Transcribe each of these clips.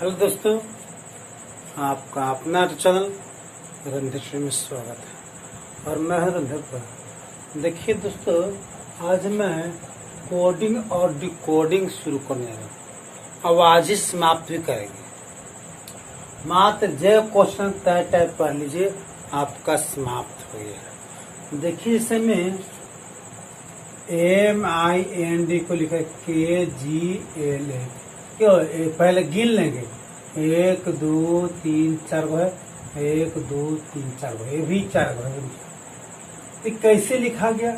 Hello दोस्तों, आपका अपना चैनल रणधीर में स्वागत है और मैं हूं रणधीर। देखिए दोस्तों, आज मैं कोडिंग और डिकोडिंग शुरू करने वाला हूं। आवाज़ी समाप्त भी करेंगे। मात्र जय क्वेश्चन तय टाइप पढ़ लीजिए, आपका समाप्त हो गया। देखिए इसे में MIND को लिखा KGLA। क्यों पहले गिन लेंगे, 1 2 3 4 गो है, 1 2 3 4 गो, ये भी 4 गो है। तो कैसे लिखा गया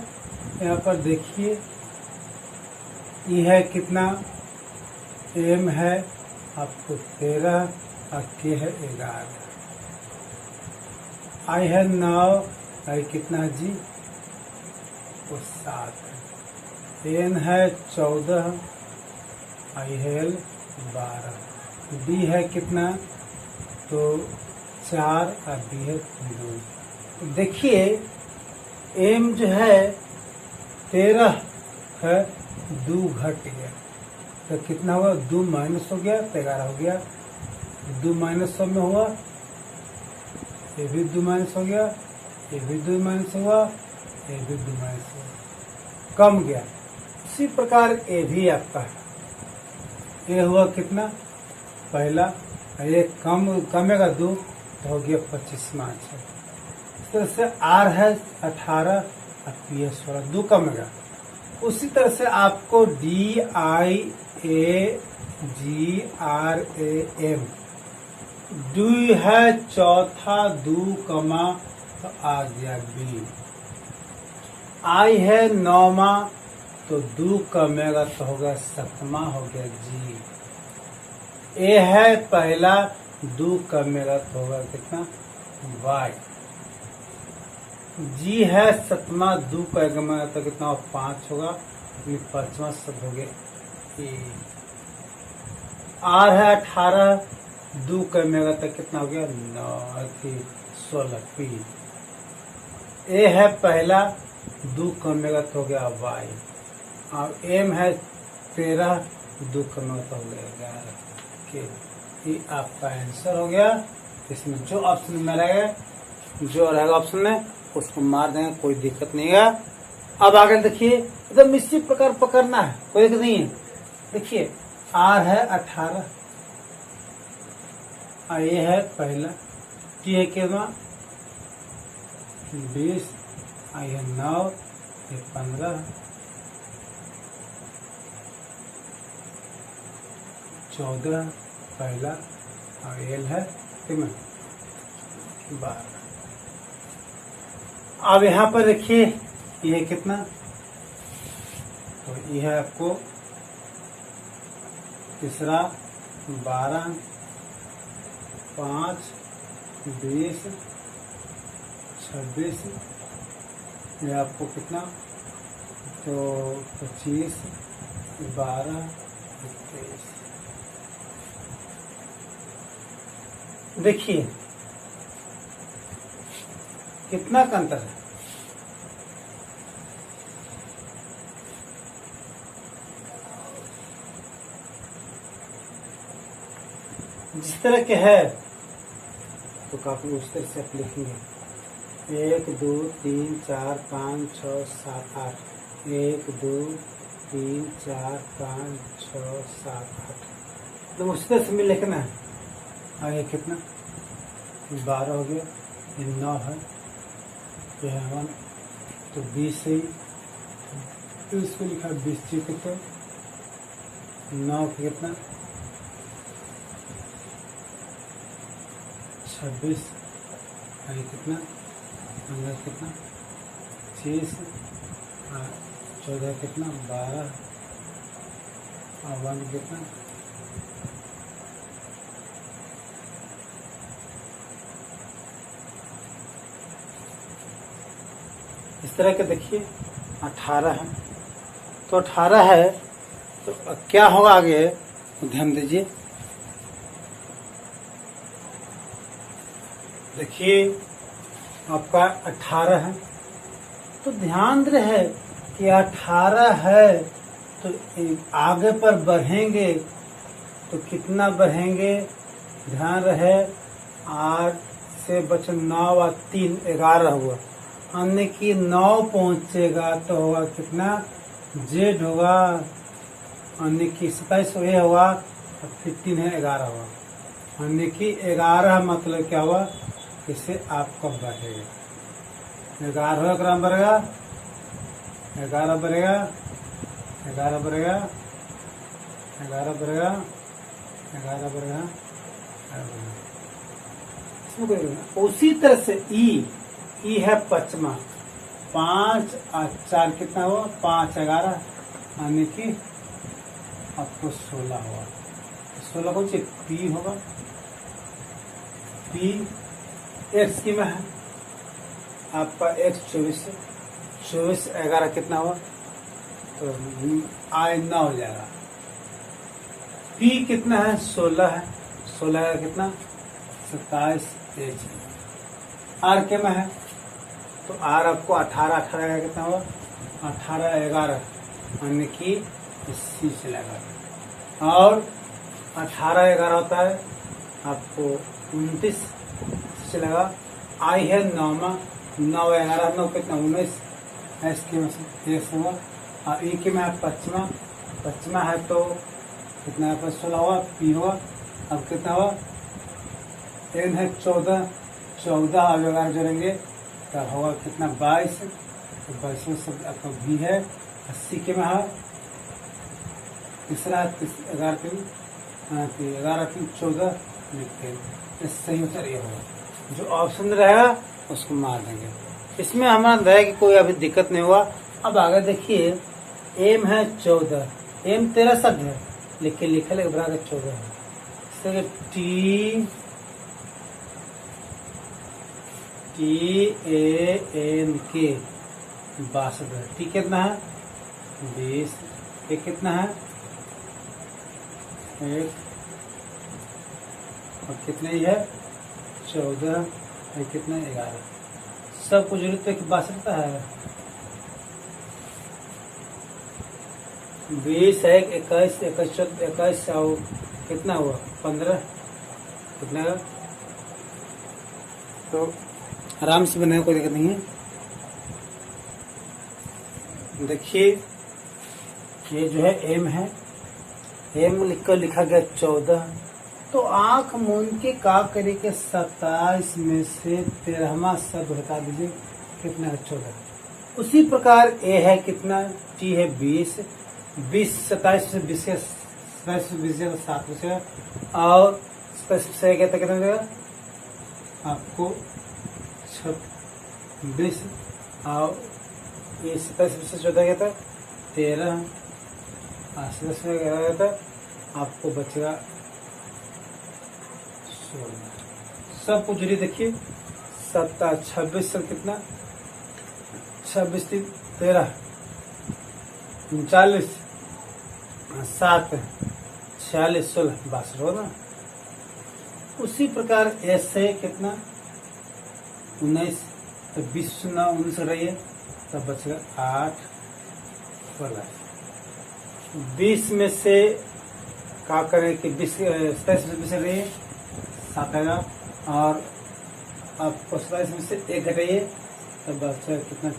यहाँ पर देखिए, ये है कितना, M है आपको 13 और K है 11, I है 9, I कितना है जी, वो 7 है, N है 14, I है 12, D है कितना, तो 4 और B है 2। देखिए M जो है 13 है, 2 घट गया तो कितना हुआ, 2 माइनस हो गया तो 11 हो गया। 2 माइनस में हुआ, ये भी 2 माइनस हो गया, ये भी 2 माइनस हुआ, ये भी 2 माइनस हुआ, कम गया। इसी प्रकार ये भी आपका है, ये हुआ कितना, पहला, ये कमेगा 2 तो हो गया 25 मार्च। इस तरह से R है 18 और P है 16, 2 कमेगा। उसी तरह से आपको DIAGRAM, D है चौथा, 2 कमा तो आ गया B। I है 9वां तो 2 कमेगा तो होगा 7वां, हो गया G। A है पहला, 2 कमेगा तो होगा कितना, Y। G है 7वां, 2 कमेगा तो कितना 5 होगा, 5वां शब्द हो गया A। R है 18, 2 कमेगा तो कितना हो गया 16 P। A है पहला, 2 कमेगा तो हो गया Y। और M है 13, 2 कमेगा तो हो गया 11 के। ये आपका आंसर हो गया। इसमें जो ऑप्शन में रहेगा, जो रहेगा ऑप्शन में उसको मार देंगे, कोई दिक्कत नहीं है। अब आगे देखिए, एकदम इसी प्रकार पकड़ना है, कोई दिक्कत नहीं है। देखिए R है 18, ये है पहला, T है कितना 20, I है 9, ये 15, 14 पहला, और L है कितना 12। अब यहाँ पर देखिए ये कितना, तो ये है आपको तीसरा 12, 5, 20, 26, ये आपको कितना, तो 25, 12, 23। देखिए कितना का अंतर है। जिस तरह के है तो काफी उस तरह से आप लिखेंगे, 1 2 3 4 5 6 7 8, 1 2 3 4 5 6 7 8, तो उस तरह से भी लिखना है। आगे कितना 12 हो गया, ये 9 है, ये है 1, तो 20 से तो इसको लिखा 20 जी कितना, 9 कितना 26, आगे कितना अंदर कितना 25, 14 कितना 12, और 1 कितना इस तरह के। देखिए 18 है, तो 18 है तो क्या होगा आगे, तो ध्यान दीजिए। देखिए आपका 18 है, तो ध्यान रहे कि 18 है तो आगे पर बढ़ेंगे तो कितना बढ़ेंगे, ध्यान रहे 8 से बचे 9 और 3 11 हुआ, अन्य की 9 पहुंचेगा तो होगा कितना, जेड होगा, अन्य की 27 ये हुआ, और फिर 3 है 11 हुआ, अन्य की 11 मतलब क्या हुआ, इसे आपका बढ़ेगा 11 ग्राम बढ़ेगा, 11 बढ़ेगा, 11 बढ़ेगा, 11 बढ़ेगा, 11 बढ़ेगा, इसमें कोई नहीं। उसी तरह से ई है पचमा, 5 और 4 कितना हुआ, 5 11, यानी कि आपको 16 हुआ, 16 कौन सी पी होगा, पी एक्स की में है आपका x 24 से 24 11 कितना हुआ, तो आई 9 हो जाएगा। पी कितना है, 16 है, 16 कितना 27 एच, आर के में है तो आर आपको 18 18 कितना हुआ, 18 11, यानी कि इसी से लगा, और 18 11 होता है आपको 29 से लगा। आई है 9 9 11 9 कितना 19, एस के में से हुआ, और ई के में है पचमा है तो कितना है 16 हुआ, पी हुआ, अब कितना हुआ, एन है 14 और 11 जोड़ेंगे तब होगा कितना 22, तो 22 सब आपका भी है, 80 के में है, तीसरा 11 3 14 लिखते हैं, सही उत्तर ये होगा, जो ऑप्शन रहेगा उसको मार देंगे। इसमें हमारा रहे कि कोई अभी दिक्कत नहीं हुआ। अब आगे देखिए, एम है 14, एम 13 शब्द है लेकिन लिखा बराबर 14 है, TANK 62, टी कितना है 20, एक कितना है 1, और कितने ही है 14, कितना 11, सब कुछ जरूरत है कि 62 है, 20 है 21 21 और कितना हुआ 15, कितना है, तो आराम से बनाए, कोई दिक्कत नहीं है। देखिए ये जो है एम है, एम लिखा गया 14, तो आंख मूंद के का करे के 27 में से 13वां शब्द हटा दीजिए, कितना है 14। उसी प्रकार ए है कितना, टी है 20 27 से 20 से 7 बचेगा, और 27 से कहता कितना देगा आपको 26, और ये 27 से 14 कहता 13, 27 में कहता आपको बचेगा 16। सब कुछ देखिए 26 से कितना 26 13 39 7 46 16 62 हो ना। उसी प्रकार ऐसे कितना 19, तो 20 19 रही है, तब बचेगा 8 12। 20 में से क्या करें कि 27 में 20 रही है 7 आएगा, और आपको 27 में से 1 घटाइए तब बचेगा कितना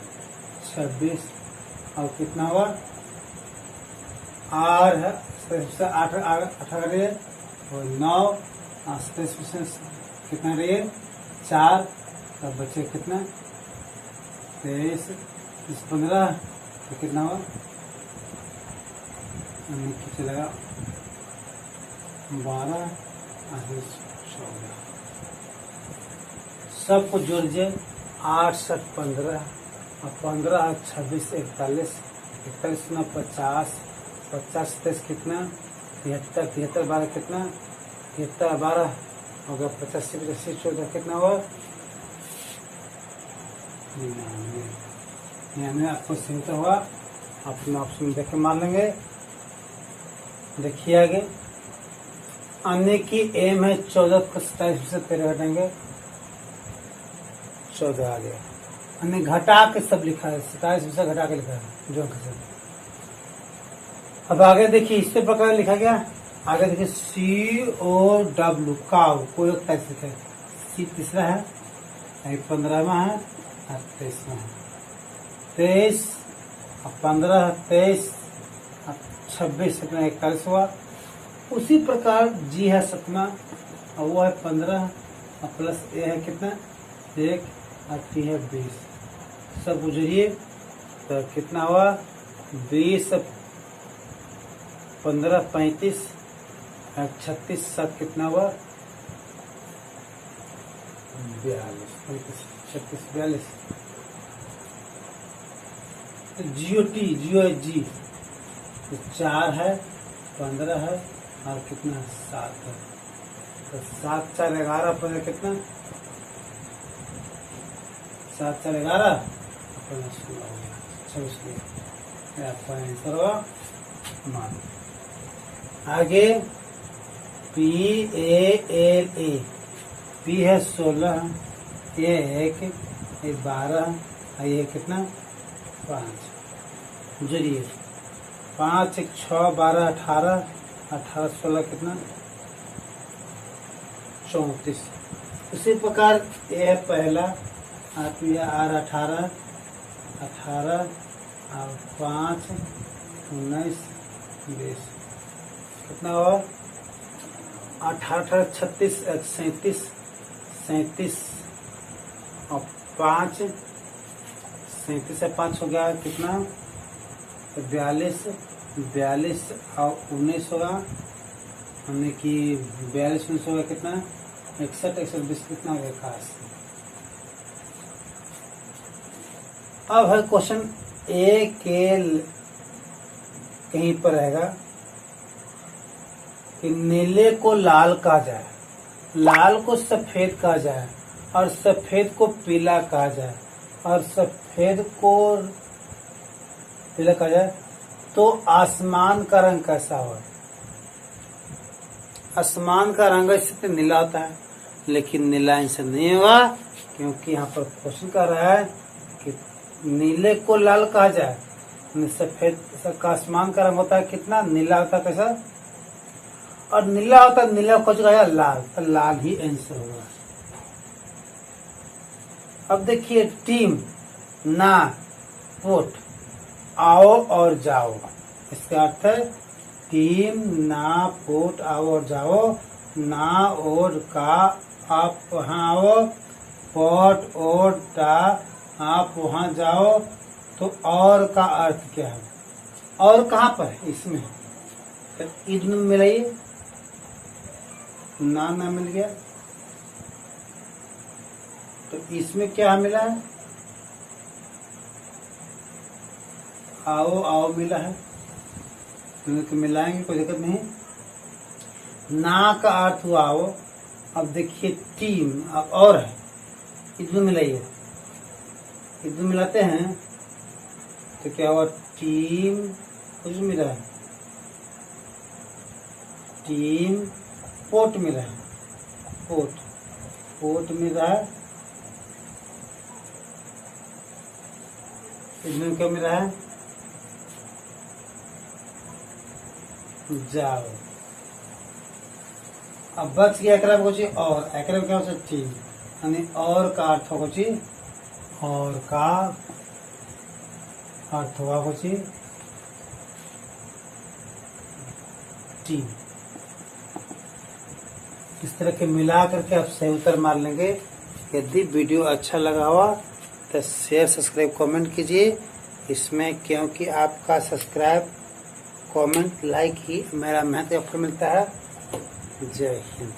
26, और कितना हुआ आर है 8 रही है, और 9 27 कितना रही है 4, तब बचे कितना 23 15, तो कितना हुआ चलेगा 12 14। सब कुछ जोड़ दीजिए 8 7 15, और 15 26 41 41 9 50 50 27 कितना 73 73 12 कितना 73 12 हो गया 85 85 14 कितना हुआ 99। आपको सिंपल हुआ, अपना ऑप्शन देख के मान लेंगे। देखिए आगे, अन्य की एम है 14 को 27 से 13 घटाएंगे 14 आ गया, अन्य घटा के सब लिखा है 27 से घटा के लिखा है जो सब। अब आगे देखिए इस प्रकार लिखा गया, आगे देखिए COW काउ, कोई एक टाइप से सी तीसरा है, 15वां है और 23वां है। 23 और 15, 23 और 26 अपना 41 हुआ। उसी प्रकार जी है 7वां और वो है 15 और प्लस ए है कितना 1 और टी है 20। सब गुजरिए तो कितना हुआ 20 15 35 और 36 7 कितना हुआ 42 36 42। जियो जी 4 है 15 है और कितना 7 है। तो 7 4 11 15 कितना 7 4 11 15 16 हो गया 26। आपका आंसर होगा मान। आगे PALA, P है 16, A 1, ये 12, ये कितना 5। चलिए 5 1 6 12 18 18 16 कितना 34। उसी प्रकार ये है पहला आप ये R 18 18 और 5 19 20 कितना हुआ 18 36 37 37 और 5 37 से 5 हो गया कितना 42 42 और 19 होगा हमने कि 42 19 होगा कितना 61 61 20 कितना हो गया 81। अब है क्वेश्चन ए के कहीं पर रहेगा कि नीले को लाल कहा जाए, लाल को सफेद कहा जाए और सफेद को पीला कहा जाए और सफेद को पीला कहा जाए तो आसमान का रंग कैसा हो। आसमान का रंग इससे नीला होता है लेकिन नीला आंसर नहीं होगा क्योंकि यहाँ पर क्वेश्चन कर रहा है कि नीले को लाल कहा जाए, सफेद का आसमान का रंग होता है कितना नीला होता है कैसा और नीला होता है नीला को कहा जाए लाल, तो लाल ही आंसर होगा। अब देखिए टीम ना पोट आओ और जाओ, इसका अर्थ है टीम ना पोट आओ और जाओ, ना और का आप वहाँ आओ, पोट और टा आप वहाँ जाओ। तो और का अर्थ क्या है, और कहाँ पर है इसमें ईद में मिलाइए ना मिल गया तो इसमें क्या मिला है आओ आओ मिला है तो मिलाएंगे कोई दिक्कत नहीं। ना का अर्थ हुआ आओ। अब देखिए टीम अब और है इसमें मिलाइए, इसमें मिलाते हैं तो क्या हुआ टीम कुछ मिला है टीम पोट मिला है पोट मिला है इसमें क्या मिला है जाओ। अब बच गया एकरा को और एकरा क्या हो टीम यानी और का अर्थ होगा और का अर्थ हुआ कुछ टीम। इस तरह के मिला करके आप सही उत्तर मार लेंगे। यदि वीडियो अच्छा लगा हुआ तो शेयर सब्सक्राइब कमेंट कीजिए इसमें, क्योंकि आपका सब्सक्राइब कमेंट लाइक ही मेरा मेहनत आपको मिलता है। जय हिंद।